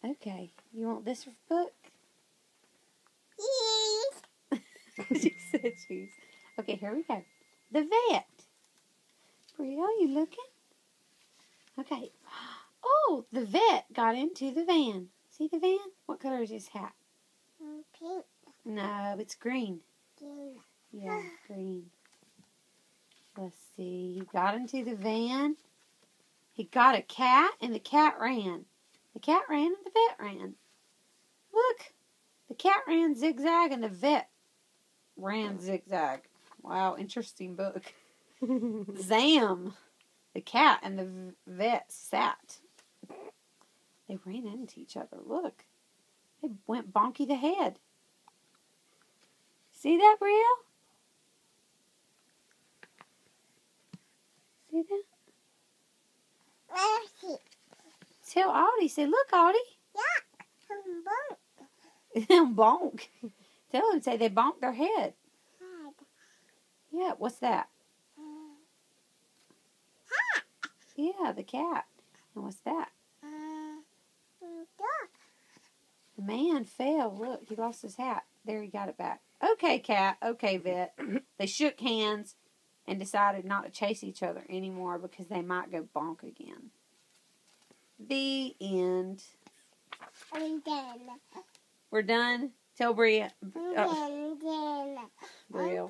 Okay. You want this book? Yes. She said cheese. Okay, here we go. The vet. Bria, you looking? Okay. Oh, the vet got into the van. See the van? What color is his hat? Pink. No, it's green. Green. Yeah, green. Let's see. He got into the van. He got a cat, and the cat ran. The cat ran, and the vet ran. Look. The cat ran zigzag, and the vet ran zigzag. Wow, interesting book. Zam. The cat and the vet sat. They ran into each other. Look. They went bonky the head. See that, Bria? See that? Mercy. Tell Audie. Say, look, Audie. Yeah. Bonk. Tell him, say they bonked their head. Head. Yeah, what's that? Hat. Yeah, the cat. And what's that? Dog. The man fell. Look, he lost his hat. There, he got it back. Okay, cat. Okay, vet. They shook hands and decided not to chase each other anymore because they might go bonk again. The end. I'm done. We're done. Tell Bria. I'm done. Bria.